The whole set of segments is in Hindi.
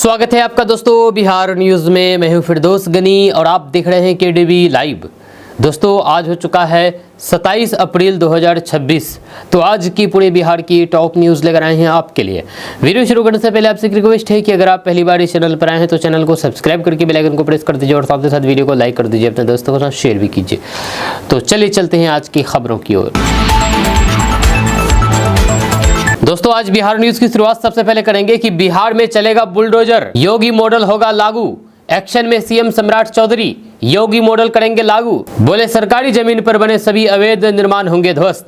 स्वागत है आपका दोस्तों बिहार न्यूज़ में। मैं हूं फिरदौस गनी और आप देख रहे हैं केडीवी लाइव। दोस्तों आज हो चुका है 27 अप्रैल 2026। तो आज की पूरे बिहार की टॉप न्यूज़ लेकर आए हैं आपके लिए। वीडियो शुरू करने से पहले आपसे एक रिक्वेस्ट है कि अगर आप पहली बार इस चैनल पर आए हैं तो चैनल को सब्सक्राइब करके बेल आइकन को प्रेस कर दीजिए और साथ ही साथ वीडियो को लाइक कर दीजिए, अपने दोस्तों के साथ शेयर भी कीजिए। तो चलिए चलते हैं आज की खबरों की ओर। दोस्तों आज बिहार न्यूज की शुरुआत सबसे पहले करेंगे कि बिहार में चलेगा बुलडोजर, योगी मॉडल होगा लागू। एक्शन में सीएम सम्राट चौधरी, योगी मॉडल करेंगे लागू। बोले सरकारी जमीन पर बने सभी अवैध निर्माण होंगे ध्वस्त।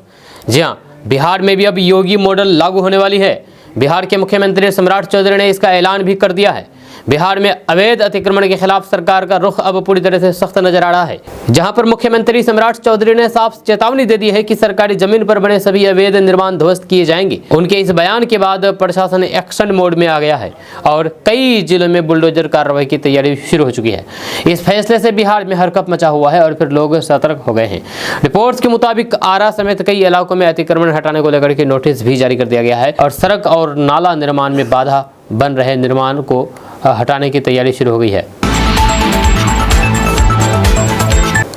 जी हां, बिहार में भी अब योगी मॉडल लागू होने वाली है। बिहार के मुख्यमंत्री सम्राट चौधरी ने इसका ऐलान भी कर दिया है। बिहार में अवैध अतिक्रमण के खिलाफ सरकार का रुख अब पूरी तरह से सख्त नजर आ रहा है, जहां पर मुख्यमंत्री सम्राट चौधरी ने साफ चेतावनी दे दी है कि सरकारी जमीन पर बने सभी अवैध निर्माण ध्वस्त किए जाएंगे। उनके इस बयान के बाद प्रशासन एक्शन मोड में आ गया है और कई जिलों में बुलडोजर कार्रवाई की तैयारी शुरू हो चुकी है। इस फैसले से बिहार में हरकत मचा हुआ है और फिर लोग सतर्क हो गए हैं। रिपोर्ट्स के मुताबिक आरा समेत कई इलाकों में अतिक्रमण हटाने को लेकर के नोटिस भी जारी कर दिया गया है और सड़क और नाला निर्माण में बाधा बन रहे निर्माण को हटाने की तैयारी शुरू हो गई है।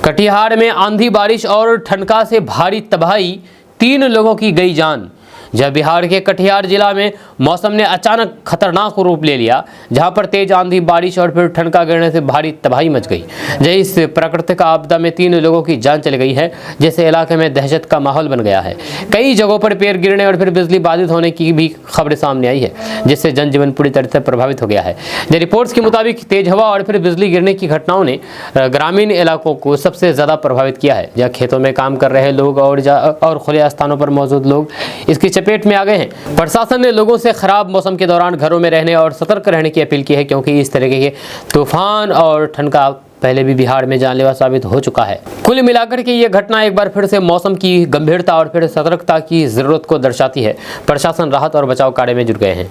कटिहार में आंधी बारिश और ठनका से भारी तबाही, 3 लोगों की गई जान। जब बिहार के कटिहार जिला में मौसम ने अचानक खतरनाक रूप ले लिया, जहां पर तेज आंधी बारिश और फिर ठनका गिरने से भारी तबाही मच गई। इस प्राकृतिक आपदा में 3 लोगों की जान चली गई है, जिससे इलाके में दहशत का माहौल बन गया है। कई जगहों पर पेड़ गिरने और फिर बिजली बाधित होने की भी खबरें सामने आई है, जिससे जनजीवन पूरी तरह से प्रभावित हो गया है। रिपोर्ट्स के मुताबिक तेज हवा और फिर बिजली गिरने की घटनाओं ने ग्रामीण इलाकों को सबसे ज्यादा प्रभावित किया है, जहाँ खेतों में काम कर रहे लोग और खुले स्थानों पर मौजूद लोग इसकी चपेट में आ गए हैं। प्रशासन ने लोगों से खराब मौसम के दौरान घरों में रहने और सतर्क रहने की अपील की है, क्योंकि इस तरह के तूफान और ठनका पहले भी बिहार में जानलेवा साबित हो चुका है। कुल मिलाकर के ये घटना एक बार फिर से मौसम की गंभीरता और फिर सतर्कता की जरूरत को दर्शाती है। प्रशासन राहत और बचाव कार्य में जुट गए हैं।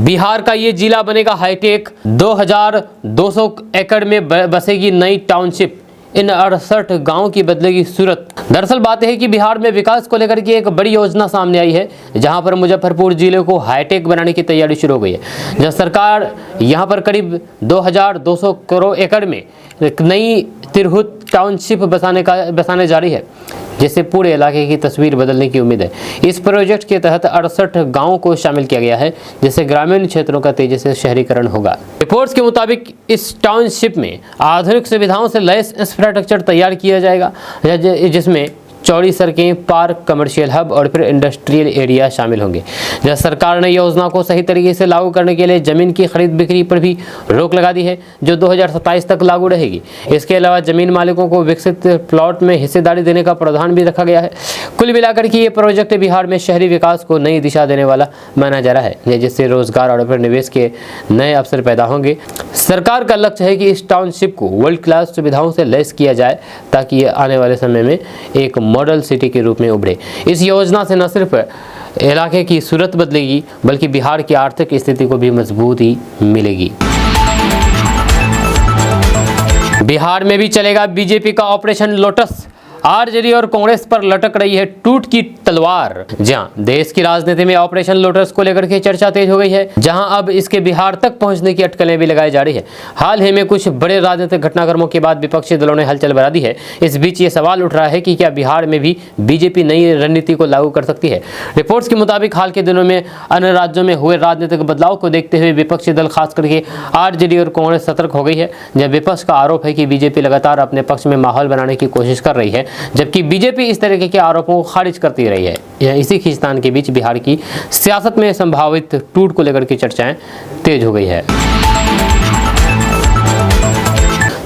बिहार का ये जिला बनेगा हाईटेक, 2200 एकड़ में बसेगी नई टाउनशिप, इन 68 गांव की बदलेगी सूरत। दरअसल बात है कि बिहार में विकास को लेकर के एक बड़ी योजना सामने आई है, जहां पर मुजफ्फरपुर जिले को हाईटेक बनाने की तैयारी शुरू हो गई है। जब सरकार यहां पर करीब 2200 करोड़ एकड़ में एक नई तिरहुत टाउनशिप बसाने जा रही है, जिससे पूरे इलाके की तस्वीर बदलने की उम्मीद है। इस प्रोजेक्ट के तहत 68 गांवों को शामिल किया गया है, जिससे ग्रामीण क्षेत्रों का तेजी से शहरीकरण होगा। रिपोर्ट्स के मुताबिक इस टाउनशिप में आधुनिक सुविधाओं से लैस इंफ्रास्ट्रक्चर तैयार किया जाएगा, जिसमें चौड़ी सड़कें, पार्क, कमर्शियल हब और फिर इंडस्ट्रियल एरिया शामिल होंगे। जब सरकार ने योजना को सही तरीके से लागू करने के लिए जमीन की खरीद बिक्री पर भी रोक लगा दी है, जो 2027 तक लागू रहेगी। इसके अलावा जमीन मालिकों को विकसित प्लॉट में हिस्सेदारी देने का प्रावधान भी रखा गया है। कुल मिलाकर के ये प्रोजेक्ट बिहार में शहरी विकास को नई दिशा देने वाला माना जा रहा है, जिससे रोजगार और फिर निवेश के नए अवसर पैदा होंगे। सरकार का लक्ष्य है कि इस टाउनशिप को वर्ल्ड क्लास सुविधाओं से लैस किया जाए, ताकि ये आने वाले समय में एक मॉडल सिटी के रूप में उभरे। इस योजना से न सिर्फ इलाके की सूरत बदलेगी, बल्कि बिहार की आर्थिक स्थिति को भी मजबूती मिलेगी। बिहार में भी चलेगा बीजेपी का ऑपरेशन लोटस। आरजेडी और कांग्रेस पर लटक रही है टूट की तलवार। जहां देश की राजनीति में ऑपरेशन लोटस को लेकर के चर्चा तेज हो गई है, जहां अब इसके बिहार तक पहुंचने की अटकलें भी लगाई जा रही है। हाल ही में कुछ बड़े राजनीतिक घटनाक्रमों के बाद विपक्षी दलों ने हलचल बढ़ा दी है। इस बीच ये सवाल उठ रहा है कि क्या बिहार में भी बीजेपी नई रणनीति को लागू कर सकती है। रिपोर्ट्स के मुताबिक हाल के दिनों में अन्य राज्यों में हुए राजनीतिक बदलाव को देखते हुए विपक्षी दल खास करके आरजेडी और कांग्रेस सतर्क हो गई है। जब विपक्ष का आरोप है कि बीजेपी लगातार अपने पक्ष में माहौल बनाने की कोशिश कर रही है, जबकि बीजेपी इस तरीके के आरोपों को खारिज करती रही है। इसी खींचतान के बीच बिहार की सियासत में संभावित टूट को लेकर के चर्चाएं तेज हो गई है।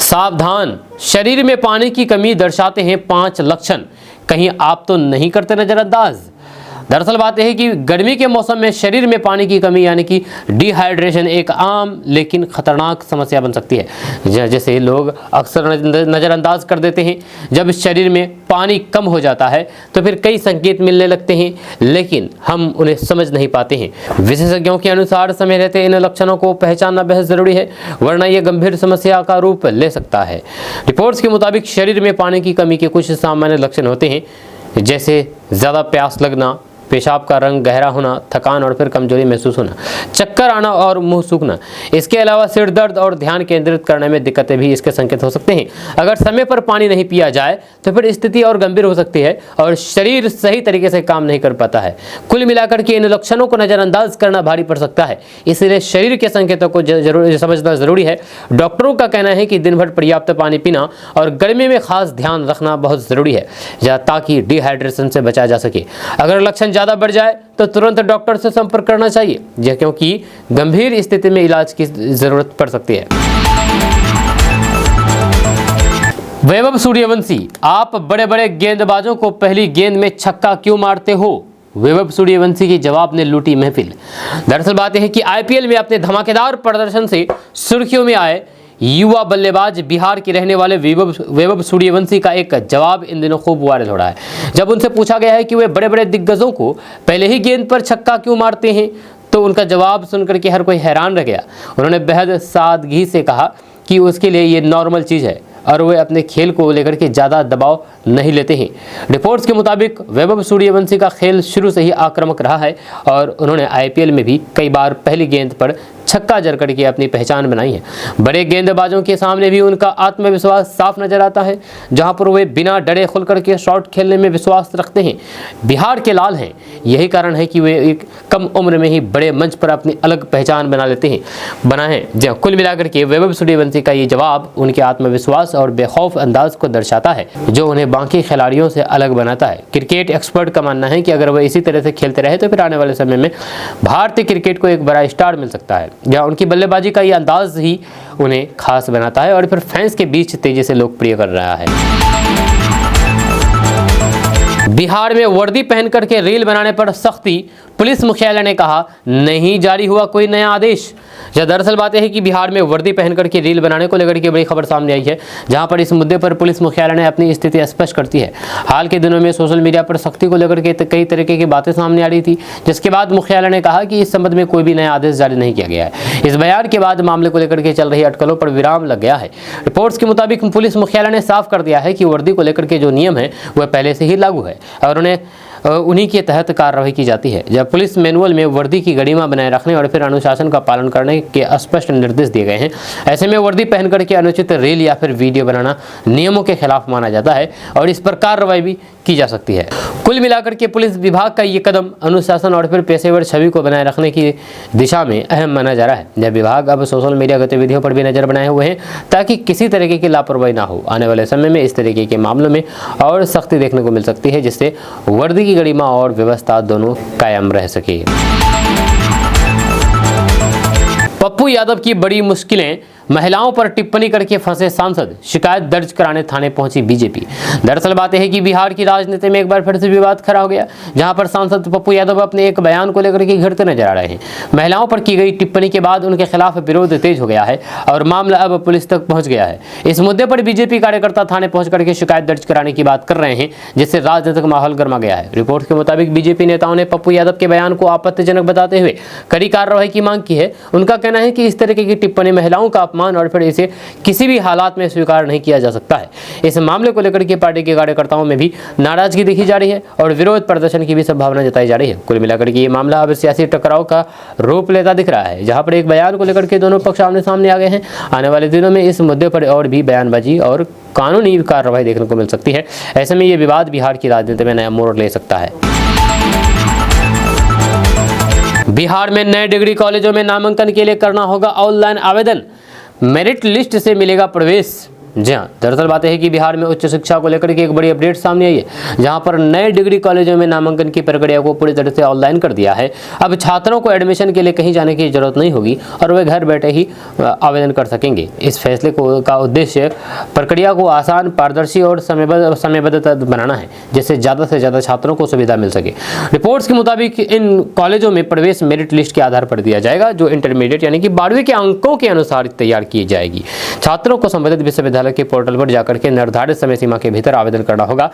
सावधान, शरीर में पानी की कमी दर्शाते हैं 5 लक्षण, कहीं आप तो नहीं करते नजरअंदाज। दरअसल बात यह है कि गर्मी के मौसम में शरीर में पानी की कमी यानी कि डिहाइड्रेशन एक आम लेकिन खतरनाक समस्या बन सकती है, जैसे लोग अक्सर नज़रअंदाज कर देते हैं। जब शरीर में पानी कम हो जाता है तो फिर कई संकेत मिलने लगते हैं, लेकिन हम उन्हें समझ नहीं पाते हैं। विशेषज्ञों के अनुसार समय रहते इन लक्षणों को पहचानना बेहद ज़रूरी है, वरना यह गंभीर समस्या का रूप ले सकता है। रिपोर्ट्स के मुताबिक शरीर में पानी की कमी के कुछ सामान्य लक्षण होते हैं, जैसे ज़्यादा प्यास लगना, पेशाब का रंग गहरा होना, थकान और फिर कमजोरी महसूस होना, चक्कर आना और मुंह सूखना। इसके अलावा सिर दर्द और ध्यान केंद्रित करने में दिक्कतें भी इसके संकेत हो सकते हैं। अगर समय पर पानी नहीं पिया जाए तो फिर स्थिति और गंभीर हो सकती है और शरीर सही तरीके से काम नहीं कर पाता है। कुल मिलाकर के इन लक्षणों को नजरअंदाज करना भारी पड़ सकता है, इसलिए शरीर के संकेतों को जरूर समझना जरूरी है। डॉक्टरों का कहना है कि दिन भर पर्याप्त पानी पीना और गर्मी में खास ध्यान रखना बहुत जरूरी है, ताकि डिहाइड्रेशन से बचा जा सके। अगर लक्षण ज्यादा बढ़ जाए तो तुरंत डॉक्टर से संपर्क करना चाहिए, क्योंकि गंभीर स्थिति में इलाज की जरूरत पड़ सकती है। वैभव सूर्यवंशी, आप बड़े बड़े गेंदबाजों को पहली गेंद में छक्का क्यों मारते हो? वैभव सूर्यवंशी के जवाब ने लूटी महफिल। दरअसल बात यह है कि आईपीएल में अपने धमाकेदार प्रदर्शन से सुर्खियों में आए युवा बल्लेबाज बिहार के रहने वाले वैभव सूर्यवंशी का एक जवाब इन दिनों खूब वायरल हो रहा है। जब उनसे पूछा गया है कि वे बड़े बड़े दिग्गजों को पहले ही गेंद पर छक्का क्यों मारते हैं, तो उनका जवाब सुनकर के हर कोई हैरान रह गया। उन्होंने बेहद सादगी से कहा कि उसके लिए ये नॉर्मल चीज़ है और वे अपने खेल को लेकर के ज़्यादा दबाव नहीं लेते हैं। रिपोर्ट्स के मुताबिक वैभव सूर्यवंशी का खेल शुरू से ही आक्रामक रहा है और उन्होंने आईपीएल में भी कई बार पहली गेंद पर छक्का जड़ करके अपनी पहचान बनाई है। बड़े गेंदबाजों के सामने भी उनका आत्मविश्वास साफ नजर आता है, जहां पर वे बिना डरे खुल करके शॉट खेलने में विश्वास रखते हैं। बिहार के लाल हैं, यही कारण है कि वे एक कम उम्र में ही बड़े मंच पर अपनी अलग पहचान बना है। जहाँ कुल मिलाकर के वैभव सूर्यवंशी का ये जवाब उनके आत्मविश्वास और बेखौफ अंदाज को दर्शाता है, जो उन्हें बाकी खिलाड़ियों से अलग बनाता है। क्रिकेट एक्सपर्ट का मानना है कि अगर वह इसी तरह से खेलते रहे तो फिर आने वाले समय में भारतीय क्रिकेट को एक बड़ा स्टार मिल सकता है। या उनकी बल्लेबाजी का ये अंदाज ही उन्हें खास बनाता है और फिर फैंस के बीच तेजी से लोकप्रिय कर रहा है। बिहार में वर्दी पहन करके रील बनाने पर सख्ती, पुलिस मुख्यालय ने कहा नहीं जारी हुआ कोई नया आदेश। दरअसल बात यह है कि बिहार में वर्दी पहन करके रील बनाने को लेकर के बड़ी खबर सामने आई है, जहां पर इस मुद्दे पर पुलिस मुख्यालय ने अपनी स्थिति स्पष्ट करती है। हाल के दिनों में सोशल मीडिया पर सख्ती को लेकर के कई तरीके की बातें सामने आ रही थी, जिसके बाद मुख्यालय ने कहा कि इस संबंध में कोई भी नया आदेश जारी नहीं किया गया है। इस बयान के बाद मामले को लेकर के चल रही अटकलों पर विराम लग गया है। रिपोर्ट्स के मुताबिक पुलिस मुख्यालय ने साफ कर दिया है कि वर्दी को लेकर के जो नियम है वह पहले से ही लागू है और उन्हीं के तहत कार्रवाई की जाती है। जब पुलिस मैनुअल में वर्दी की गरिमा बनाए रखने और फिर अनुशासन का पालन करने के स्पष्ट निर्देश दिए गए हैं। ऐसे में वर्दी पहन करके अनुचित रील या फिर वीडियो बनाना नियमों के खिलाफ माना जाता है और इस पर कार्रवाई भी की जा सकती है। कुल मिलाकर के पुलिस विभाग का ये कदम अनुशासन और फिर पेशेवर छवि को बनाए रखने की दिशा में अहम माना जा रहा है। यह विभाग अब सोशल मीडिया गतिविधियों पर भी नजर बनाए हुए हैं, ताकि किसी तरीके की लापरवाही ना हो। आने वाले समय में इस तरीके के मामलों में और सख्ती देखने को मिल सकती है, जिससे वर्दी की गरिमा और व्यवस्था दोनों कायम रह सके। पप्पू यादव की बड़ी मुश्किलें, महिलाओं पर टिप्पणी करके फंसे सांसद, शिकायत दर्ज कराने थाने पहुंची बीजेपी। दरअसल बात यह है कि बिहार की राजनीति में एक बार फिर से विवाद खड़ा हो गया, जहां पर सांसद पप्पू यादव अपने एक बयान को लेकर के घिरते नजर आ रहे हैं। महिलाओं पर की गई टिप्पणी के बाद उनके खिलाफ विरोध तेज हो गया है और मामला अब पुलिस तक पहुंच गया है। इस मुद्दे पर बीजेपी कार्यकर्ता थाने पहुंच करके शिकायत दर्ज कराने की बात कर रहे हैं, जिससे राजनीतिक माहौल गर्मा गया है। रिपोर्ट के मुताबिक बीजेपी नेताओं ने पप्पू यादव के बयान को आपत्तिजनक बताते हुए कड़ी कार्रवाई की मांग की है। उनका कहना है कि इस तरीके की टिप्पणी महिलाओं का अपमान और फिर इसे किसी भी हालात में स्वीकार नहीं किया जा सकता है। इस मामले को लेकर के पार्टी के कार्यकर्ताओं में भी नाराजगी देखी जा रही है और विरोध प्रदर्शन की भी संभावना जताई जा रही है। कुल मिलाकर के ये मामला अब सियासी टकराव का रूप लेता दिख रहा है, जहां पर एक बयान को लेकर के दोनों पक्ष आमने सामने आ गए हैं। आने वाले दिनों में इस मुद्दे पर और भी बयानबाजी और कानूनी कार्रवाई देखने को मिल सकती है। ऐसे में ये विवाद बिहार की राजनीति में नया मोड़ ले सकता है। बिहार में नए डिग्री कॉलेजों में नामांकन के लिए करना होगा ऑनलाइन आवेदन, मेरिट लिस्ट से मिलेगा प्रवेश। जी हाँ, दरअसल बात है कि बिहार में उच्च शिक्षा को लेकर के एक बड़ी अपडेट सामने आई है, जहां पर नए डिग्री कॉलेजों में नामांकन की प्रक्रिया को पूरी तरह से ऑनलाइन कर दिया है। अब छात्रों को एडमिशन के लिए कहीं जाने की जरूरत नहीं होगी और वे घर बैठे ही आवेदन कर सकेंगे। इस फैसले का उद्देश्य प्रक्रिया को आसान, पारदर्शी और समयबद्ध बनाना है, जिससे ज़्यादा से ज़्यादा छात्रों को सुविधा मिल सके। रिपोर्ट्स के मुताबिक इन कॉलेजों में प्रवेश मेरिट लिस्ट के आधार पर दिया जाएगा, जो इंटरमीडिएट यानी कि 12वीं के अंकों के अनुसार तैयार की जाएगी। छात्रों को संबंधित विश्वविद्यालय के पोर्टल पर जाकर के निर्धारित समय सीमा के भीतर आवेदन करना होगा।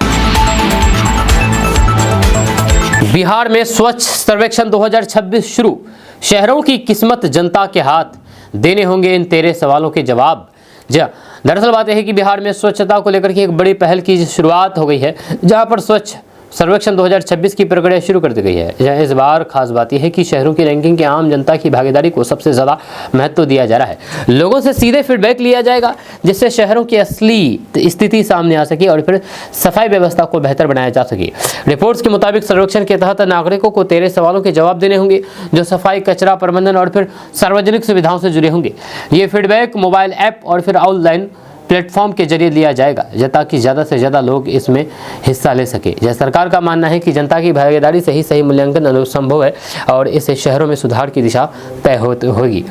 बिहार में स्वच्छ सर्वेक्षण 2026 शुरू, शहरों की किस्मत जनता के हाथ, देने होंगे इन 13 सवालों के जवाब। दरअसल बात यह है कि बिहार में स्वच्छता को लेकर के एक बड़ी पहल की शुरुआत हो गई है, जहां पर स्वच्छ सर्वेक्षण 2026 की प्रक्रिया शुरू कर दी गई है। इस बार खास बात यह है कि शहरों की रैंकिंग के आम जनता की भागीदारी को सबसे ज़्यादा महत्व दिया जा रहा है। लोगों से सीधे फीडबैक लिया जाएगा जिससे शहरों की असली स्थिति सामने आ सके और फिर सफाई व्यवस्था को बेहतर बनाया जा सके। रिपोर्ट्स के मुताबिक सर्वेक्षण के तहत नागरिकों को 13 सवालों के जवाब देने होंगे जो सफाई, कचरा प्रबंधन और फिर सार्वजनिक सुविधाओं से जुड़े होंगे। ये फीडबैक मोबाइल ऐप और फिर ऑनलाइन प्लेटफॉर्म के जरिए लिया जाएगा ताकि ज़्यादा से ज़्यादा लोग इसमें हिस्सा ले सके। यह सरकार का मानना है कि जनता की भागीदारी से ही सही मूल्यांकन संभव है और इससे शहरों में सुधार की दिशा तय होगी।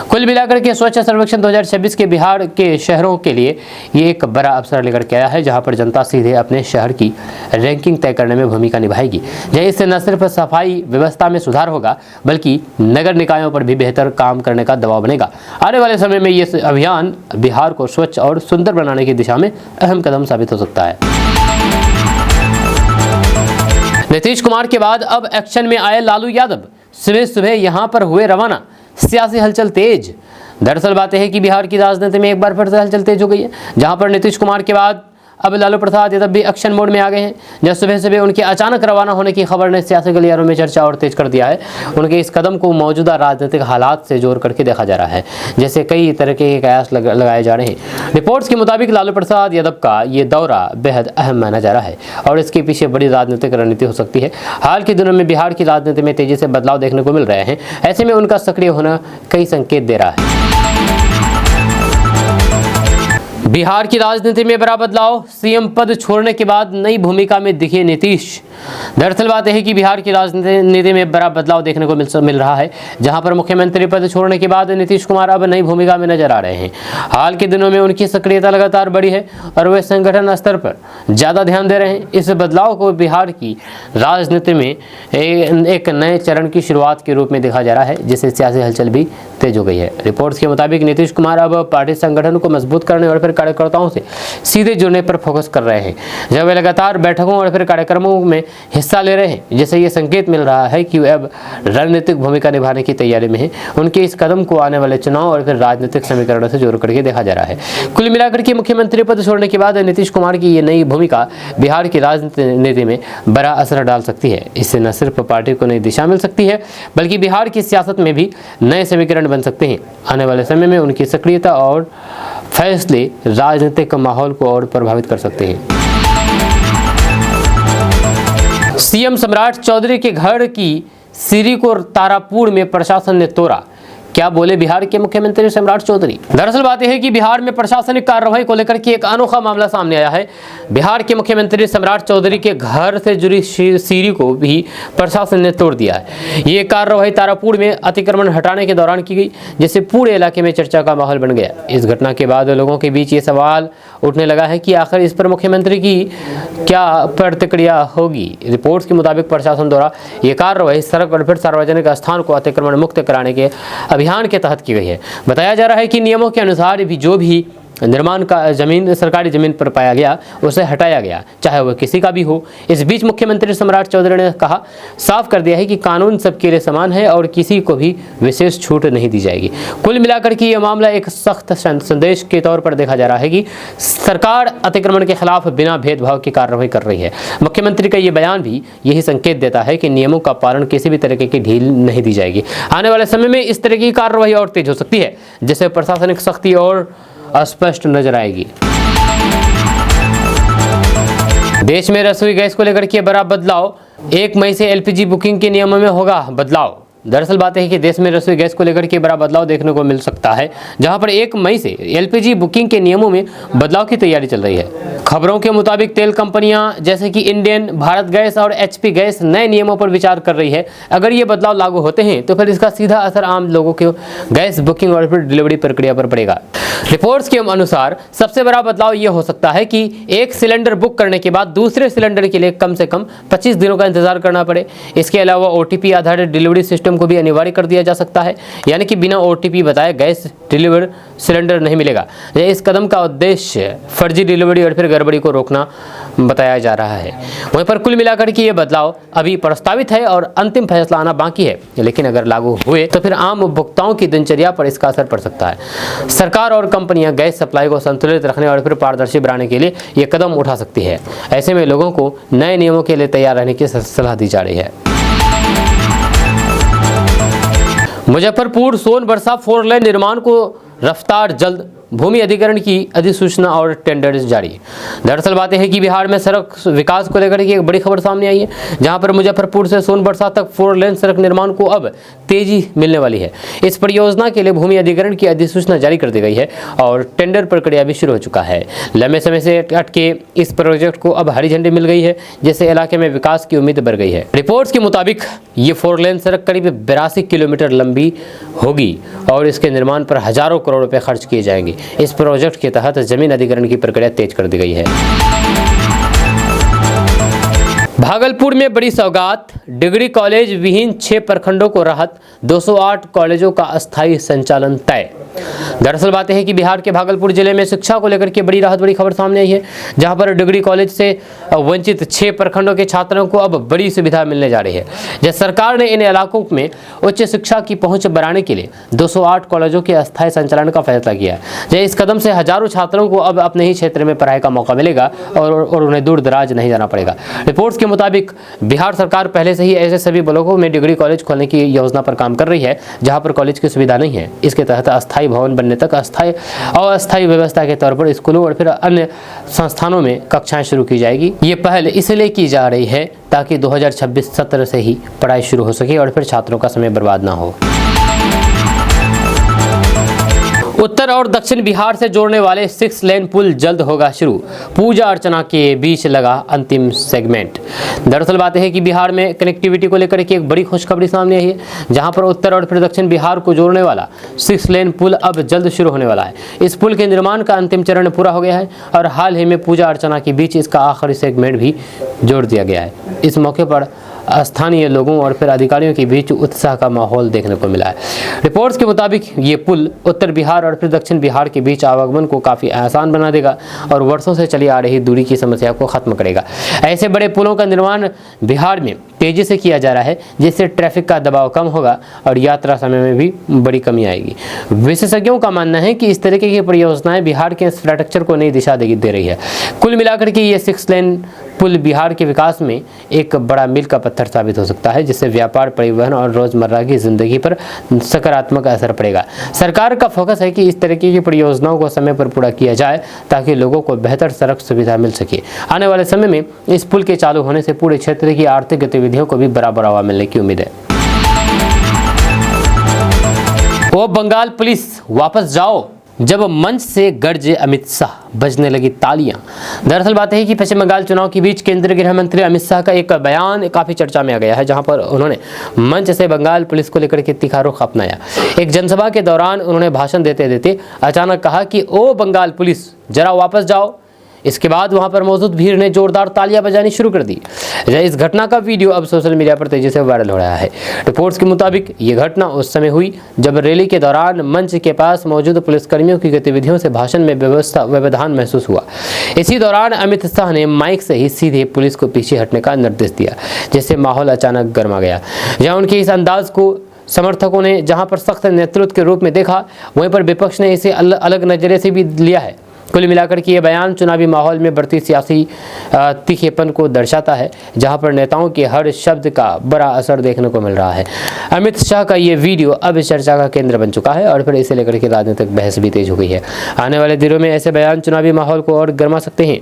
कुल मिलाकर के स्वच्छ सर्वेक्षण 2026 के बिहार के शहरों के लिए ये एक बड़ा अवसर लेकर के आया है जहां पर जनता सीधे अपने शहर की रैंकिंग तय करने में भूमिका निभाएगी। इससे न सिर्फ सफाई व्यवस्था में सुधार होगा बल्कि नगर निकायों पर भी बेहतर काम करने का दबाव बनेगा। आने वाले समय में ये अभियान बिहार को स्वच्छ और सुंदर बनाने की दिशा में अहम कदम साबित हो सकता है। नीतीश कुमार के बाद अब एक्शन में आए लालू यादव। सुबह सुबह यहां पर हुए रवाना, सियासी हलचल तेज। दरअसल बात यह है कि बिहार की राजनीति में एक बार फिर से हलचल तेज हो गई है जहां पर नीतीश कुमार के बाद अब लालू प्रसाद यादव भी एक्शन मोड में आ गए हैं। जब सुबह सुबह उनके अचानक रवाना होने की खबर ने सियासी गलियारों में चर्चा और तेज कर दिया है। उनके इस कदम को मौजूदा राजनीतिक हालात से जोड़ करके देखा जा रहा है जैसे कई तरह के कयास लगाए जा रहे हैं। रिपोर्ट्स के मुताबिक लालू प्रसाद यादव का ये दौरा बेहद अहम माना जा रहा है और इसके पीछे बड़ी राजनीतिक रणनीति हो सकती है। हाल के दिनों में बिहार की राजनीति में तेजी से बदलाव देखने को मिल रहे हैं। ऐसे में उनका सक्रिय होना कई संकेत दे रहा है। बिहार की राजनीति में बड़ा बदलाव, सीएम पद छोड़ने के बाद नई भूमिका में दिखे नीतीश। दरअसल बात यह है कि बिहार की राजनीति में बड़ा बदलाव देखने को मिल रहा है जहां पर मुख्यमंत्री पद छोड़ने के बाद नीतीश कुमार अब नई भूमिका में नजर आ रहे हैं। हाल के दिनों में उनकी सक्रियता लगातार बढ़ी है और वे संगठन स्तर पर ज़्यादा ध्यान दे रहे हैं। इस बदलाव को बिहार की राजनीति में एक नए चरण की शुरुआत के रूप में देखा जा रहा है जिससे सियासी हलचल भी तेज हो गई है। रिपोर्ट्स के मुताबिक नीतीश कुमार अब पार्टी संगठन को मजबूत करने और फिर कार्यकर्ताओं से सीधे जुड़ने पर फोकस कर रहे हैं। जब वे लगातार बैठकों और फिर कार्यक्रमों में हिस्सा ले रहे हैं जिससे ये संकेत मिल रहा है कि वे अब रणनीतिक भूमिका निभाने की तैयारी में हैं। उनके इस कदम को आने वाले चुनाव और फिर राजनीतिक समीकरणों से जोड़ करके देखा जा रहा है। कुल मिलाकर के मुख्यमंत्री पद छोड़ने के बाद नीतीश कुमार की ये नई भूमिका बिहार की राजनीति में बड़ा असर डाल सकती है। इससे न सिर्फ पार्टी को नई दिशा मिल सकती है बल्कि बिहार की सियासत में भी नए समीकरण बन सकते हैं। आने वाले समय में उनकी सक्रियता और फैसले राजनीतिक माहौल को और प्रभावित कर सकते हैं। सीएम सम्राट चौधरी के घर की सीढ़ी को तारापुर में प्रशासन ने तोड़ा। क्या बोले बिहार के मुख्यमंत्री सम्राट चौधरी। दरअसल बात यह है कि बिहार में प्रशासनिक कार्रवाई को लेकर के एक अनोखा मामला सामने आया है। बिहार के मुख्यमंत्री सम्राट चौधरी के घर से जुड़ी सीढ़ी को भी प्रशासन ने तोड़ दिया है। ये कार्रवाई तारापुर में अतिक्रमण हटाने के दौरान की गई जिससे पूरे इलाके में चर्चा का माहौल बन गया। इस घटना के बाद लोगों के बीच ये सवाल उठने लगा है कि आखिर इस पर मुख्यमंत्री की क्या प्रतिक्रिया होगी। रिपोर्ट्स के मुताबिक प्रशासन द्वारा ये कार्रवाई सड़क और फिर सार्वजनिक स्थान को अतिक्रमण मुक्त कराने के अभियान के तहत की गई है। बताया जा रहा है कि नियमों के अनुसार भी जो भी निर्माण का जमीन सरकारी जमीन पर पाया गया उसे हटाया गया, चाहे वह किसी का भी हो। इस बीच मुख्यमंत्री सम्राट चौधरी ने कहा, साफ कर दिया है कि कानून सबके लिए समान है और किसी को भी विशेष छूट नहीं दी जाएगी। कुल मिलाकर के यह मामला एक सख्त संदेश के तौर पर देखा जा रहा है कि सरकार अतिक्रमण के खिलाफ बिना भेदभाव की कार्रवाई कर रही है। मुख्यमंत्री का यह बयान भी यही संकेत देता है कि नियमों का पालन किसी भी तरीके की ढील नहीं दी जाएगी। आने वाले समय में इस तरह की कार्रवाई और तेज हो सकती है जिससे प्रशासनिक सख्ती और स्पष्ट नजर आएगी। देश में रसोई गैस को लेकर के बड़ा बदलाव, 1 मई से एलपीजी बुकिंग के नियमों में होगा बदलाव। दरअसल बात है कि देश में रसोई गैस को लेकर के बड़ा बदलाव देखने को मिल सकता है जहां पर 1 मई से एलपीजी बुकिंग के नियमों में बदलाव की तैयारी चल रही है। खबरों के मुताबिक तेल कंपनियां जैसे कि इंडियन, भारत गैस और एचपी गैस नए नियमों पर विचार कर रही है। अगर ये बदलाव लागू होते हैं तो फिर इसका सीधा असर आम लोगों के गैस बुकिंग और फिर डिलीवरी प्रक्रिया पर पड़ेगा। रिपोर्ट्स के अनुसार सबसे बड़ा बदलाव ये हो सकता है कि एक सिलेंडर बुक करने के बाद दूसरे सिलेंडर के लिए कम से कम 25 दिनों का इंतजार करना पड़े। इसके अलावा ओटीपी आधारित डिलीवरी सिस्टम सिस्टम को भी अनिवार्य कर दिया जा सकता है, यानी कि बिना OTP बताए गैस डिलीवर सिलेंडर नहीं मिलेगा। इस कदम का उद्देश्य फर्जी डिलीवरी और फिर गड़बड़ी को रोकना बताया जा रहा है। वहीं पर कुल मिलाकर के ये बदलाव अभी प्रस्तावित है और अंतिम फैसला आना बाकी है, लेकिन अगर लागू हुए तो फिर आम उपभोक्ताओं की दिनचर्या पर इसका असर पड़ सकता है। सरकार और कंपनियां गैस सप्लाई को संतुलित रखने और फिर पारदर्शी बनाने के लिए ये कदम उठा सकती है। ऐसे में लोगों को नए नियमों के लिए तैयार रहने की सलाह दी जा रही है। मुजफ्फरपुर सोनबरसा 4 लेन निर्माण को रफ्तार जल्द, भूमि अधिग्रहण की अधिसूचना और टेंडर जारी। दरअसल बात यह है कि बिहार में सड़क विकास को लेकर के एक बड़ी खबर सामने आई है, जहां पर मुजफ्फरपुर से सोनबरसा तक 4 लेन सड़क निर्माण को अब तेजी मिलने वाली है। इस परियोजना के लिए भूमि अधिग्रहण की अधिसूचना जारी कर दी गई है और टेंडर प्रक्रिया भी शुरू हो चुका है। लंबे समय से अटके इस प्रोजेक्ट को अब हरी झंडी मिल गई है, जिससे इलाके में विकास की उम्मीद बढ़ गई है। रिपोर्ट्स के मुताबिक ये 4 लेन सड़क करीब 82 किलोमीटर लंबी होगी और इसके निर्माण पर हजारों करोड़ रुपए खर्च किए जाएंगे। इस प्रोजेक्ट के तहत जमीन अधिग्रहण की प्रक्रिया तेज कर दी गई है। भागलपुर में बड़ी सौगात, डिग्री कॉलेज विहीन 6 प्रखंडों को राहत, 208 कॉलेजों का अस्थायी संचालन तय। दरअसल बात है कि बिहार के भागलपुर जिले में शिक्षा को लेकर के बड़ी राहत, बड़ी खबर सामने आई है, जहां पर डिग्री कॉलेज से वंचित 6 प्रखंडों के छात्रों को अब बड़ी सुविधा मिलने जा रही है। जब सरकार ने इन इलाकों में उच्च शिक्षा की पहुंच बढ़ाने के लिए 208 कॉलेजों के अस्थायी संचालन का फैसला किया है। इस कदम से हजारों छात्रों को अब अपने ही क्षेत्र में पढ़ाई का मौका मिलेगा और उन्हें दूर दराज नहीं जाना पड़ेगा। रिपोर्ट्स के मुताबिक बिहार सरकार पहले से ही ऐसे सभी ब्लॉकों में डिग्री कॉलेज खोलने की योजना पर काम कर रही है, जहां पर कॉलेज की सुविधा नहीं है। इसके तहत अस्थायी भवन बनने तक अस्थायी और अस्थायी व्यवस्था के तौर पर स्कूलों और फिर अन्य संस्थानों में कक्षाएं शुरू की जाएगी। ये पहल इसलिए की जा रही है ताकि 2026 सत्र से ही पढ़ाई शुरू हो सके और फिर छात्रों का समय बर्बाद ना हो। उत्तर और दक्षिण बिहार से जोड़ने वाले 6 लेन पुल जल्द होगा शुरू, पूजा अर्चना के बीच लगा अंतिम सेगमेंट। दरअसल बात है कि बिहार में कनेक्टिविटी को लेकर एक बड़ी खुशखबरी सामने आई है, जहां पर उत्तर और फिर दक्षिण बिहार को जोड़ने वाला 6 लेन पुल अब जल्द शुरू होने वाला है। इस पुल के निर्माण का अंतिम चरण पूरा हो गया है और हाल ही में पूजा अर्चना के बीच इसका आखिरी सेगमेंट भी जोड़ दिया गया है। इस मौके पर स्थानीय लोगों और फिर अधिकारियों के बीच उत्साह का माहौल देखने को मिला है। रिपोर्ट्स के मुताबिक ये पुल उत्तर बिहार और फिर दक्षिण बिहार के बीच आवागमन को काफ़ी आसान बना देगा और वर्षों से चली आ रही दूरी की समस्या को खत्म करेगा। ऐसे बड़े पुलों का निर्माण बिहार में तेजी से किया जा रहा है, जिससे ट्रैफिक का दबाव कम होगा और यात्रा समय में भी बड़ी कमी आएगी। विशेषज्ञों का मानना है कि इस तरीके की परियोजनाएं बिहार के इंफ्रास्ट्रक्चर को नई दिशा दे रही है। कुल मिलाकर के ये 6 लेन पुल बिहार के विकास में एक बड़ा मील का पत्थर साबित हो सकता है, जिससे व्यापार, परिवहन और रोजमर्रा की जिंदगी पर सकारात्मक असर पड़ेगा। सरकार का फोकस है कि इस तरीके की परियोजनाओं को समय पर पूरा किया जाए ताकि लोगों को बेहतर सड़क सुविधा मिल सके। आने वाले समय में इस पुल के चालू होने से पूरे क्षेत्र की आर्थिक गतिविधियों को भी बड़ा बढ़ावा मिलने की उम्मीद है। वो बंगाल पुलिस वापस जाओ, जब मंच से गरजे अमित शाह, बजने लगी तालियां। दरअसल बात है कि पश्चिम बंगाल चुनाव के बीच केंद्रीय गृह मंत्री अमित शाह का एक बयान काफी चर्चा में आ गया है, जहां पर उन्होंने मंच से बंगाल पुलिस को लेकर के तीखा रुख अपनाया। एक जनसभा के दौरान उन्होंने भाषण देते देते अचानक कहा कि ओ बंगाल पुलिस, जरा वापस जाओ। इसके बाद वहां पर मौजूद भीड़ ने जोरदार तालियां बजानी शुरू कर दी। इस घटना का वीडियो अब सोशल मीडिया पर तेजी से वायरल हो रहा है। रिपोर्ट्स के मुताबिक ये घटना उस समय हुई जब रैली के दौरान मंच के पास मौजूद पुलिसकर्मियों की गतिविधियों से भाषण में व्यवधान महसूस हुआ। इसी दौरान अमित शाह ने माइक से ही सीधे पुलिस को पीछे हटने का निर्देश दिया, जिससे माहौल अचानक गर्मा गया। जहाँ उनके इस अंदाज को समर्थकों ने जहाँ पर सख्त नेतृत्व के रूप में देखा, वहीं पर विपक्ष ने इसे अलग नजरिए से भी लिया है। कुल मिलाकर के ये बयान चुनावी माहौल में बढ़ती सियासी तीखेपन को दर्शाता है, जहां पर नेताओं के हर शब्द का बड़ा असर देखने को मिल रहा है। अमित शाह का ये वीडियो अब इस चर्चा का केंद्र बन चुका है और फिर इसे लेकर के राजनीतिक बहस भी तेज हो गई है। आने वाले दिनों में ऐसे बयान चुनावी माहौल को और गर्मा सकते हैं।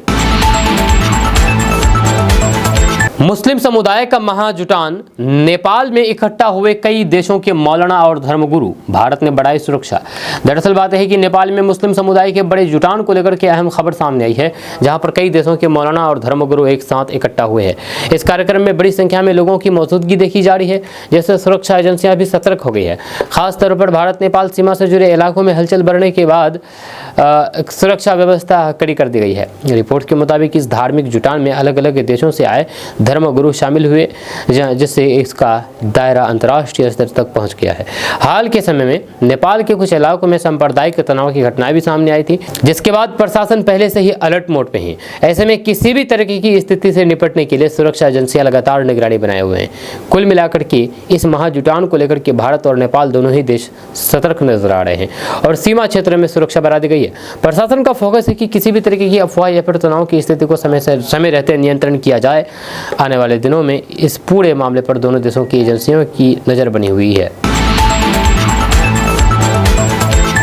मुस्लिम समुदाय का महाजुटान, नेपाल में इकट्ठा हुए कई देशों के मौलाना और धर्मगुरु, भारत ने बढ़ाई सुरक्षा। दरअसल बात है कि नेपाल में मुस्लिम समुदाय के बड़े जुटान को लेकर के अहम खबर सामने आई है, जहां पर कई देशों के मौलाना और धर्मगुरु एक साथ इकट्ठा हुए हैं। इस कार्यक्रम में बड़ी संख्या में लोगों की मौजूदगी देखी जा रही है, जैसे सुरक्षा एजेंसियां भी सतर्क हो गई है। खासतौर पर भारत नेपाल सीमा से जुड़े इलाकों में हलचल बढ़ने के बाद सुरक्षा व्यवस्था कड़ी कर दी गई है। रिपोर्ट के मुताबिक इस धार्मिक जुटान में अलग अलग देशों से आए धर्मगुरु शामिल हुए, जिससे इसका दायरा अंतर्राष्ट्रीय स्तर तक पहुंच गया है। हाल के समय में नेपाल के कुछ इलाकों में सांप्रदायिक तनाव की घटनाएं भी सामने आई थी, जिसके बाद प्रशासन पहले से ही अलर्ट मोड पे है। ऐसे में किसी भी तरह की स्थिति से निपटने के लिए सुरक्षा एजेंसियां लगातार निगरानी बनाए हुए हैं। कुल मिलाकर के इस महाजुटान को लेकर के भारत और नेपाल दोनों ही देश सतर्क नजर आ रहे हैं और सीमा क्षेत्र में सुरक्षा बढ़ा दी गई है। प्रशासन का फोकस है कि किसी भी तरीके की अफवाह या फिर तनाव की स्थिति को समय रहते नियंत्रण किया जाए। आने वाले दिनों में इस पूरे मामले पर दोनों देशों की एजेंसियों की नज़र बनी हुई है।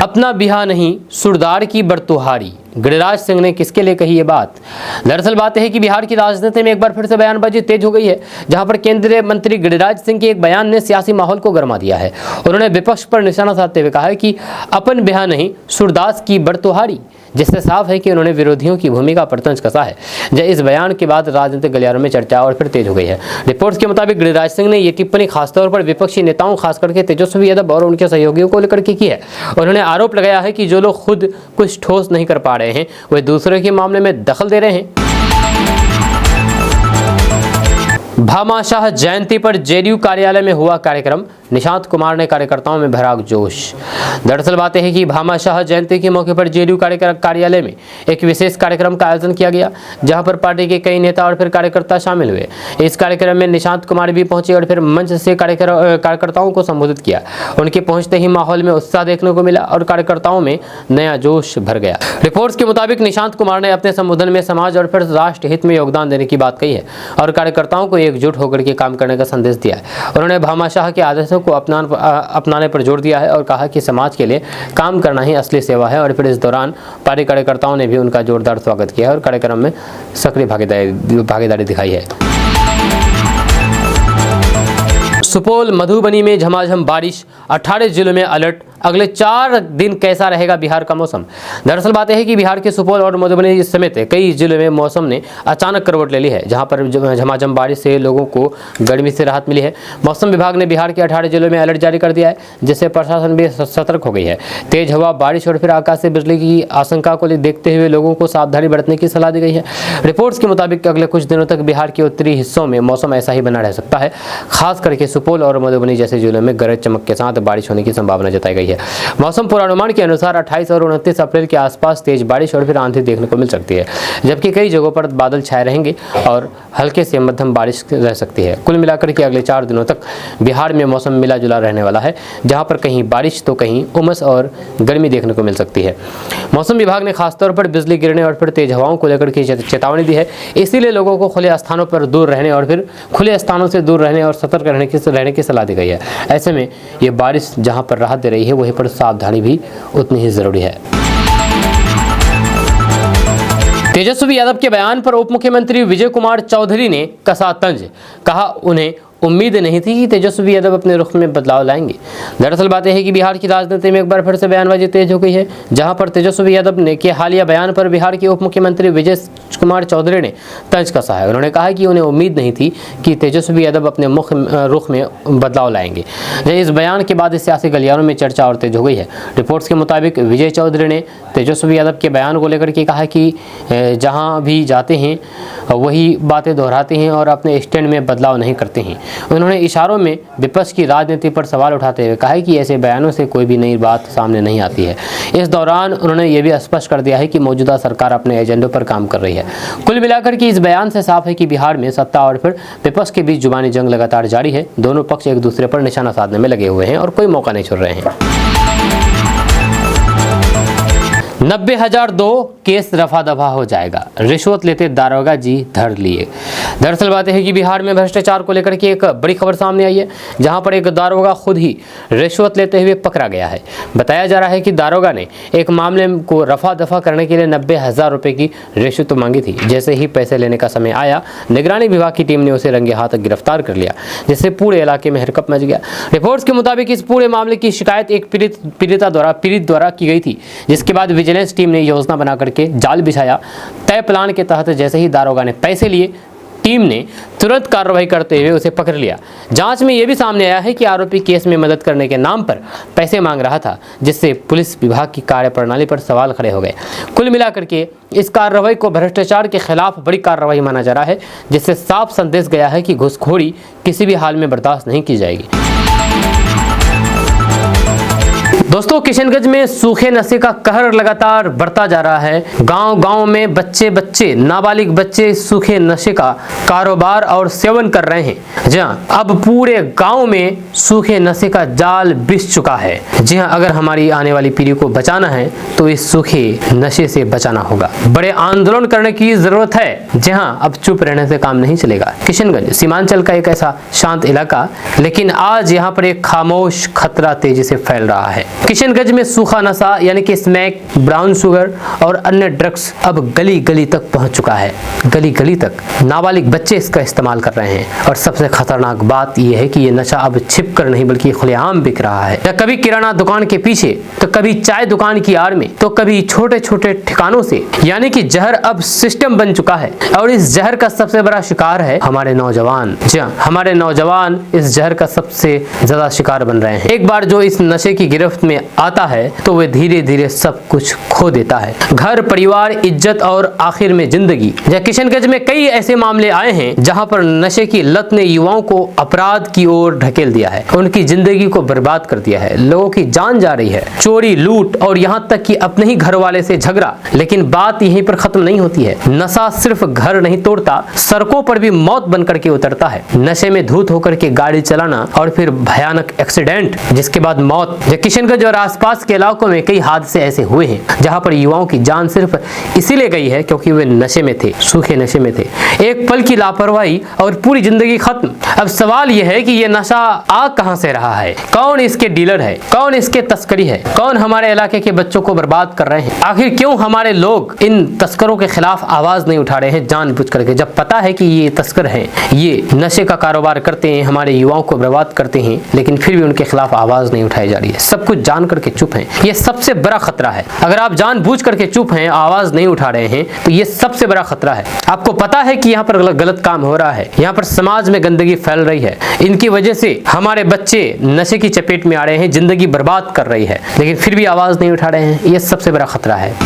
अपना बिहा नहीं, सुरदार की बरतुहारी, गिरिराज सिंह ने किसके लिए कही ये बात? दरअसल बात है कि बिहार की राजनीति में एक बार फिर से बयानबाजी तेज हो गई है, जहां पर केंद्रीय मंत्री गिरिराज सिंह के एक बयान ने सियासी माहौल को गर्मा दिया है। उन्होंने विपक्ष पर निशाना साधते हुए कहा है कि अपन बिहा नहीं, सुरदास की बरतुहारी, जिससे साफ है कि उन्होंने विरोधियों की भूमिका पर तंज कसा है। इस बयान के बाद राजनीतिक गलियारों में चर्चा और फिर तेज हो गई है। रिपोर्ट्स के मुताबिक गिरिराज सिंह ने ये टिप्पणी खासतौर पर विपक्षी नेताओं, खासकर के तेजस्वी यादव और उनके सहयोगियों को लेकर के की है। उन्होंने आरोप लगाया है कि जो लोग खुद कुछ ठोस नहीं कर पा रहे हैं, वे दूसरे के मामले में दखल दे रहे हैं। भामाशाह जयंती पर जेडीयू कार्यालय में हुआ कार्यक्रम, निशांत कुमार ने कार्यकर्ताओं में भरा जोश। दरअसल बात है कि भामाशाह जयंती के मौके पर जेडीयू कार्यालय में एक विशेष कार्यक्रम का आयोजन किया गया, जहां पर पार्टी के कई नेता और फिर कार्यकर्ता शामिल हुए। इस कार्यक्रम में निशांत कुमार भी पहुंचे और फिर मंच से कार्यकर्ताओं को संबोधित किया। उनके पहुंचते ही माहौल में उत्साह देखने को मिला और कार्यकर्ताओं में नया जोश भर गया। रिपोर्ट्स के मुताबिक निशांत कुमार ने अपने संबोधन में समाज और फिर राष्ट्र हित में योगदान देने की बात कही है और कार्यकर्ताओं को एकजुट होकर के काम करने का संदेश दिया है। उन्होंने भामाशाह के आदर्शों को अपनाने पर जोर दिया है और कहा कि समाज के लिए काम करना ही असली सेवा है। और फिर इस दौरान पार्टी कार्यकर्ताओं ने भी उनका जोरदार स्वागत किया और कार्यक्रम में सक्रिय भागीदारी दिखाई है। सुपौल मधुबनी में झमाझम बारिश, 18 जिलों में अलर्ट, अगले 4 दिन कैसा रहेगा बिहार का मौसम? दरअसल बात है कि बिहार के सुपौल और मधुबनी समेत कई जिलों में मौसम ने अचानक करवट ले ली है, जहां पर झमाझम बारिश से लोगों को गर्मी से राहत मिली है। मौसम विभाग ने बिहार के 18 जिलों में अलर्ट जारी कर दिया है, जिससे प्रशासन भी सतर्क हो गई है। तेज हवा, बारिश और फिर आकाश से बिजली की आशंका को देखते हुए लोगों को सावधानी बरतने की सलाह दी गई है। रिपोर्ट्स के मुताबिक अगले कुछ दिनों तक बिहार के उत्तरी हिस्सों में मौसम ऐसा ही बना रह सकता है। खास करके सुपौल और मधुबनी जैसे जिलों में गरज चमक के साथ बारिश होने की संभावना जताई गई है। मौसम पूर्वानुमान के अनुसार 28 और 29 अप्रैल के आसपास तेज बारिश और फिर आंधी देखने को मिल सकती है, जबकि कई जगहों पर बादल छाए रहेंगे और हल्के से मध्यम बारिश रह सकती है। कुल मिलाकर के अगले 4 दिनों तक बिहार में मौसम मिला जुला रहने वाला है, जहां पर कहीं बारिश तो कहीं उमस और गर्मी देखने को मिल सकती है। मौसम विभाग ने खासतौर पर बिजली गिरने और फिर तेज हवाओं को लेकर के चेतावनी दी है। इसीलिए लोगों को खुले स्थानों पर दूर रहने और फिर खुले स्थानों से दूर रहने और सतर्क रहने की सलाह दी गई है। ऐसे में ये बारिश जहां पर राहत दे रही है, वहीं पर सावधानी भी उतनी ही जरूरी है। तेजस्वी यादव के बयान पर उप मुख्यमंत्री विजय कुमार चौधरी ने कसा तंज, कहा उन्हें उम्मीद नहीं थी कि तेजस्वी यादव अपने रुख में बदलाव लाएंगे। दरअसल बात यह है कि बिहार की राजनीति में एक बार फिर से बयानबाजी तेज हो गई है, जहां पर तेजस्वी यादव ने के हालिया बयान पर बिहार के उप मुख्यमंत्री विजय कुमार चौधरी ने तंज कसा है। उन्होंने कहा कि उन्हें उम्मीद नहीं थी कि तेजस्वी यादव अपने रुख में बदलाव लाएंगे। इस बयान के बाद सियासी गलियारों में चर्चा और तेज हो गई है। रिपोर्ट्स के मुताबिक विजय चौधरी ने तेजस्वी यादव के बयान को लेकर के कहा कि जहाँ भी जाते हैं वही बातें दोहराते हैं और अपने स्टैंड में बदलाव नहीं करते हैं। उन्होंने इशारों में विपक्ष की राजनीति पर सवाल उठाते हुए कहा कि ऐसे बयानों से कोई भी नई बात सामने नहीं आती है। इस दौरान उन्होंने ये भी स्पष्ट कर दिया है कि मौजूदा सरकार अपने एजेंडों पर काम कर रही है। कुल मिलाकर के इस बयान से साफ है कि बिहार में सत्ता और फिर विपक्ष के बीच जुबानी जंग लगातार जारी है। दोनों पक्ष एक दूसरे पर निशाना साधने में लगे हुए हैं और कोई मौका नहीं छोड़ रहे हैं। 90,002 केस रफा दफा हो जाएगा, रिश्वत लेते दारोगा जी धर लिए। दरअसल बात है कि बिहार में भ्रष्टाचार को लेकर के एक बड़ी खबर सामने आई है, जहां पर एक दारोगा खुद ही रिश्वत लेते हुए पकड़ा गया है। बताया जा रहा है कि दारोगा ने एक मामले को रफा दफा करने के लिए 90,000 रुपए की रिश्वत मांगी थी। जैसे ही पैसे लेने का समय आया, निगरानी विभाग की टीम ने उसे रंगे हाथ गिरफ्तार कर लिया, जिससे पूरे इलाके में हरकत मच गया। रिपोर्ट्स के मुताबिक इस पूरे मामले की शिकायत एक पीड़ित द्वारा की गई थी, जिसके बाद विजिलेंस टीम ने योजना बना करके जाल बिछाया। तय प्लान के तहत जैसे ही दारोगा ने पैसे लिए, टीम ने तुरंत कार्रवाई करते हुए उसे पकड़ लिया। जांच में यह भी सामने आया है कि आरोपी केस में मदद करने के नाम पर पैसे मांग रहा था, जिससे पुलिस विभाग की कार्यप्रणाली पर सवाल खड़े हो गए। कुल मिलाकर के इस कार्रवाई को भ्रष्टाचार के खिलाफ बड़ी कार्रवाई माना जा रहा है, जिससे साफ संदेश गया है कि घूसखोरी किसी भी हाल में बर्दाश्त नहीं की जाएगी। दोस्तों, किशनगंज में सूखे नशे का कहर लगातार बढ़ता जा रहा है। गांव-गांव में बच्चे नाबालिग बच्चे सूखे नशे का कारोबार और सेवन कर रहे हैं। जी हां, अब पूरे गांव में सूखे नशे का जाल बिछ चुका है। जी हां, अगर हमारी आने वाली पीढ़ी को बचाना है तो इस सूखे नशे से बचाना होगा। बड़े आंदोलन करने की जरूरत है। जी हां, अब चुप रहने से काम नहीं चलेगा। किशनगंज सीमांचल का एक ऐसा शांत इलाका, लेकिन आज यहाँ पर एक खामोश खतरा तेजी से फैल रहा है। किशनगंज में सूखा नशा यानी कि स्मैक, ब्राउन शुगर और अन्य ड्रग्स अब गली गली तक पहुंच चुका है। गली गली तक नाबालिग बच्चे इसका इस्तेमाल कर रहे हैं। और सबसे खतरनाक बात यह है कि ये नशा अब छिप कर नहीं बल्कि खुलेआम बिक रहा है। कभी किराना दुकान के पीछे, तो कभी चाय दुकान की आड़ में, तो कभी छोटे छोटे ठिकानों से। यानी कि जहर अब सिस्टम बन चुका है और इस जहर का सबसे बड़ा शिकार है हमारे नौजवान। जी हां, हमारे नौजवान इस जहर का सबसे ज्यादा शिकार बन रहे हैं। एक बार जो इस नशे की गिरफ्त में आता है तो वे धीरे धीरे सब कुछ खो देता है, घर, परिवार, इज्जत और आखिर में जिंदगी। किशनगंज में कई ऐसे मामले आए हैं जहां पर नशे की लत ने युवाओं को अपराध की ओर ढकेल दिया है, उनकी जिंदगी को बर्बाद कर दिया है। लोगों की जान जा रही है, चोरी, लूट और यहाँ तक कि अपने ही घर वाले से झगड़ा। लेकिन बात यहीं पर खत्म नहीं होती है। नशा सिर्फ घर नहीं तोड़ता, सड़कों पर भी मौत बनकर के उतरता है। नशे में धूत होकर के गाड़ी चलाना और फिर भयानक एक्सीडेंट, जिसके बाद मौत। किशनगंज और आसपास के इलाकों में कई हादसे ऐसे हुए हैं जहां पर युवाओं की जान सिर्फ इसीलिए गई है क्योंकि वे नशे में थे, सूखे नशे में थे। एक पल की लापरवाही और पूरी जिंदगी खत्म। अब सवाल यह है कि ये नशा आ कहां से रहा है, कौन इसके डीलर है, कौन इसके तस्करी है, कौन हमारे इलाके के बच्चों को बर्बाद कर रहे हैं। आखिर क्यों हमारे लोग इन तस्करों के खिलाफ आवाज नहीं उठा रहे हैं जानबूझ करके, जब पता है कि ये तस्कर हैं, ये नशे का कारोबार करते हैं, हमारे युवाओं को बर्बाद करते हैं, लेकिन फिर भी उनके खिलाफ आवाज नहीं उठाई जा रही है। सब कुछ जान करके चुप हैं। ये सबसे बड़ा खतरा है। अगर आप जानबूझ करके चुप हैं, आवाज नहीं उठा रहे हैं, तो ये सबसे बड़ा खतरा है। आपको पता है कि यहाँ पर गलत काम हो रहा है, यहाँ पर समाज में गंदगी फैल रही है, इनकी वजह से हमारे बच्चे नशे की चपेट में आ रहे हैं, जिंदगी बर्बाद कर रही है, लेकिन फिर भी आवाज नहीं उठा रहे हैं। ये सबसे बड़ा खतरा है।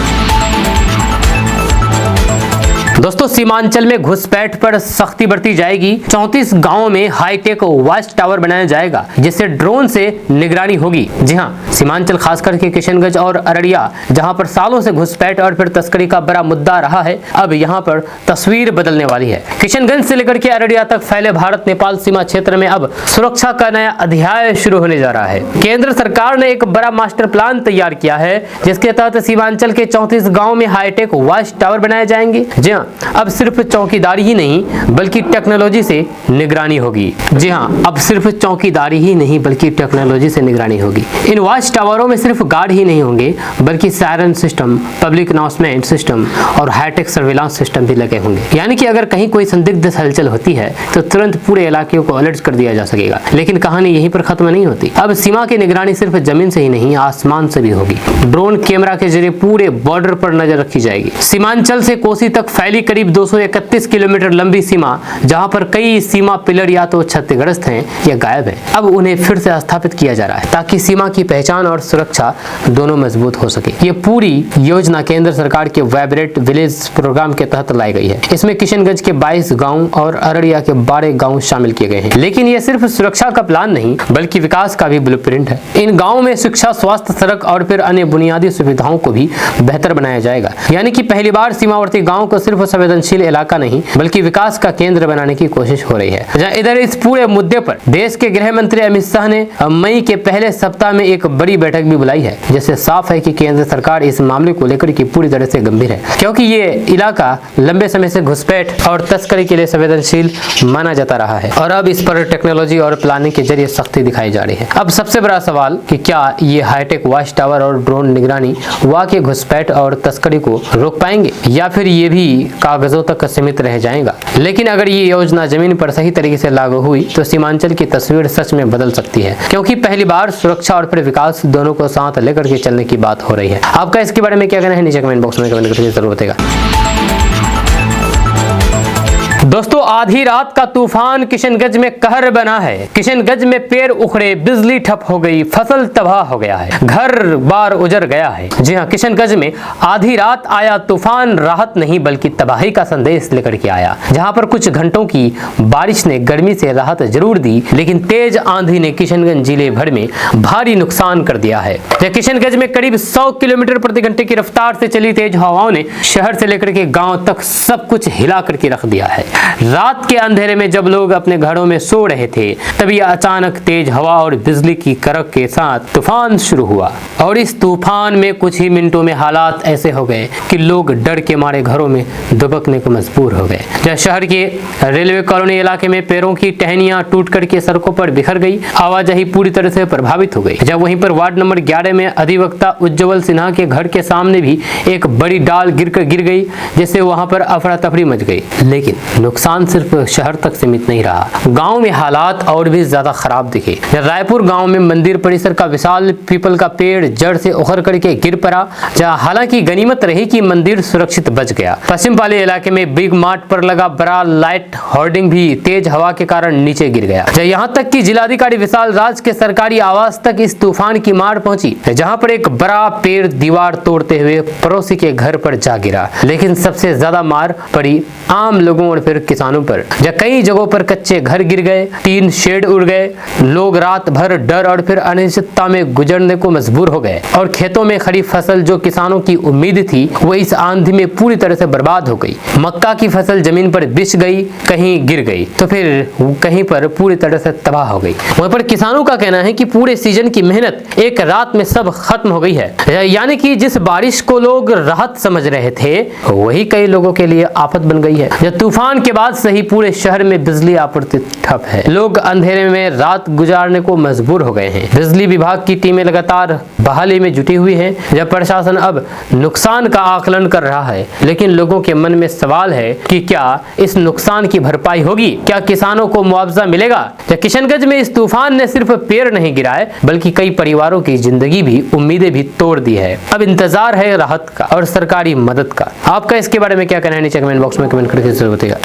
दोस्तों, सीमांचल में घुसपैठ पर सख्ती बरती जाएगी। 34 गांवों में हाईटेक वॉच टावर बनाया जाएगा, जिससे ड्रोन से निगरानी होगी। जी हां, सीमांचल खास करके किशनगंज और अररिया, जहां पर सालों से घुसपैठ और फिर तस्करी का बड़ा मुद्दा रहा है, अब यहां पर तस्वीर बदलने वाली है। किशनगंज से लेकर के अररिया तक फैले भारत नेपाल सीमा क्षेत्र में अब सुरक्षा का नया अध्याय शुरू होने जा रहा है। केंद्र सरकार ने एक बड़ा मास्टर प्लान तैयार किया है, जिसके तहत सीमांचल के 34 गाँव में हाईटेक वॉच टावर बनाए जाएंगे। जी हां, अब सिर्फ चौकीदारी ही नहीं बल्कि टेक्नोलॉजी से निगरानी होगी। जी हां, अब सिर्फ चौकीदारी ही नहीं बल्कि टेक्नोलॉजी से निगरानी होगी। इन वॉच टावरों में सिर्फ गार्ड ही नहीं होंगे बल्कि siren system, public announcement system और हाईटेक सर्विलांस सिस्टम भी लगे होंगे। यानी कि अगर कहीं कोई संदिग्ध हलचल होती है तो तुरंत पूरे इलाके को अलर्ट कर दिया जा सकेगा। लेकिन कहानी यहीं पर खत्म नहीं होती। अब सीमा की निगरानी सिर्फ जमीन से ही नहीं, आसमान से भी होगी। ड्रोन कैमरा के जरिए पूरे बॉर्डर पर नजर रखी जाएगी। सीमांचल से कोसी तक फैली करीब 231 किलोमीटर लंबी सीमा, जहां पर कई सीमा पिलर या तो क्षतिग्रस्त हैं या गायब हैं, अब उन्हें फिर से स्थापित किया जा रहा है ताकि सीमा की पहचान और सुरक्षा दोनों मजबूत हो सके। ये पूरी योजना केंद्र सरकार के वाइब्रेंट विलेज प्रोग्राम के तहत लाई गई है। इसमें किशनगंज के 22 गांव और अररिया के 12 गांव शामिल किए गए हैं। लेकिन ये सिर्फ सुरक्षा का प्लान नहीं बल्कि विकास का भी ब्लूप्रिंट है। इन गाँव में शिक्षा, स्वास्थ्य, सड़क और फिर अन्य बुनियादी सुविधाओं को भी बेहतर बनाया जाएगा। यानी कि पहली बार सीमावर्ती गाँव को सिर्फ संवेदनशील इलाका नहीं बल्कि विकास का केंद्र बनाने की कोशिश हो रही है। इधर इस पूरे मुद्दे पर देश के गृह मंत्री अमित शाह ने मई के पहले सप्ताह में एक बड़ी बैठक भी बुलाई है, जिससे साफ है कि केंद्र सरकार इस मामले को लेकर के पूरी तरह से गंभीर है, क्योंकि ये इलाका लंबे समय से घुसपैठ और तस्करी के लिए संवेदनशील माना जाता रहा है और अब इस पर टेक्नोलॉजी और प्लानिंग के जरिए सख्ती दिखाई जा रही है। अब सबसे बड़ा सवाल कि क्या ये हाईटेक वॉच टावर और ड्रोन निगरानी वाकई घुसपैठ और तस्करी को रोक पाएंगे या फिर ये भी कागजों तक सीमित रह जाएगा। लेकिन अगर ये योजना जमीन पर सही तरीके से लागू हुई तो सीमांचल की तस्वीर सच में बदल सकती है, क्योंकि पहली बार सुरक्षा और फिर विकास दोनों को साथ लेकर के चलने की बात हो रही है। आपका इसके बारे में क्या कहना है नीचे कमेंट बॉक्स में कमेंट करके जरूर बताइएगा। दोस्तों, आधी रात का तूफान किशनगंज में कहर बना है। किशनगंज में पेड़ उखड़े, बिजली ठप हो गई, फसल तबाह हो गया है, घर बार उजड़ गया है। जी हाँ, किशनगंज में आधी रात आया तूफान राहत नहीं बल्कि तबाही का संदेश लेकर के आया। जहां पर कुछ घंटों की बारिश ने गर्मी से राहत जरूर दी, लेकिन तेज आंधी ने किशनगंज जिले भर में भारी नुकसान कर दिया है। किशनगंज में करीब 100 किलोमीटर प्रति घंटे की रफ्तार से चली तेज हवाओं ने शहर से लेकर के गांव तक सब कुछ हिला करके रख दिया है। रात के अंधेरे में जब लोग अपने घरों में सो रहे थे, तभी अचानक तेज हवा और बिजली की करक के साथ तूफान शुरू हुआ और इस तूफान में कुछ ही मिनटों में हालात ऐसे हो गए कि लोग डर के मारे घरों में दुबकने को मजबूर हो गए। जब शहर के रेलवे कॉलोनी इलाके में पेड़ों की टहनियां टूट करके सड़कों पर बिखर गई, आवाजाही पूरी तरह से प्रभावित हो गई। जब वहीं पर वार्ड नंबर 11 में अधिवक्ता उज्जवल सिन्हा के घर के सामने भी एक बड़ी डाल गिर गई, जिससे वहां पर अफरा तफरी मच गई। लेकिन नुकसान सिर्फ शहर तक सीमित नहीं रहा, गांव में हालात और भी ज्यादा खराब दिखे। रायपुर गांव में मंदिर परिसर का विशाल पीपल का पेड़ जड़ से उखड़ करके गिर पड़ा, जहां हालांकि गनीमत रही कि मंदिर सुरक्षित बच गया। पश्चिम पाली इलाके में बिग मार्ट पर लगा बड़ा लाइट होर्डिंग भी तेज हवा के कारण नीचे गिर गया। यहां तक कि जिलाधिकारी विशाल राज के सरकारी आवास तक इस तूफान की मार पहुंची, जहां पर एक बड़ा पेड़ दीवार तोड़ते हुए पड़ोसी के घर पर जा गिरा। लेकिन सबसे ज्यादा मार पड़ी आम लोगों और फिर किसानों पर। जब कई जगहों पर कच्चे घर गिर गए, टीन शेड उड़ गए, लोग रात भर डर और फिर अनिश्चितता में गुजरने को मजबूर हो गए और खेतों में खड़ी फसल जो किसानों की उम्मीद थी वो इस आंधी में पूरी तरह से बर्बाद हो गई। मक्का की फसल जमीन पर बिछ गई, कहीं गिर गई तो फिर कहीं पर पूरी तरह से तबाह हो गई। वहीं पर किसानों का कहना है कि पूरे सीजन की मेहनत एक रात में सब खत्म हो गई है। यानी कि जिस बारिश को लोग राहत समझ रहे थे वही कई लोगों के लिए आफत बन गई है। जब तूफान के बाद से ही पूरे शहर में बिजली आपूर्ति ठप है, लोग अंधेरे में रात गुजारने को मजबूर हो गए हैं। बिजली विभाग की टीमें लगातार बहाली में जुटी हुई है। जब प्रशासन अब नुकसान का आकलन कर रहा है, लेकिन लोगों के मन में सवाल है कि क्या इस नुकसान की भरपाई होगी, क्या किसानों को मुआवजा मिलेगा। किशनगंज में इस तूफान ने सिर्फ पेड़ नहीं गिराए बल्कि कई परिवारों की जिंदगी भी, उम्मीदें भी तोड़ दी है। अब इंतजार है राहत का और सरकारी मदद का। आपका इसके बारे में क्या कहना है नीचे कमेंट बॉक्स में कमेंट करके जरूर बताइएगा।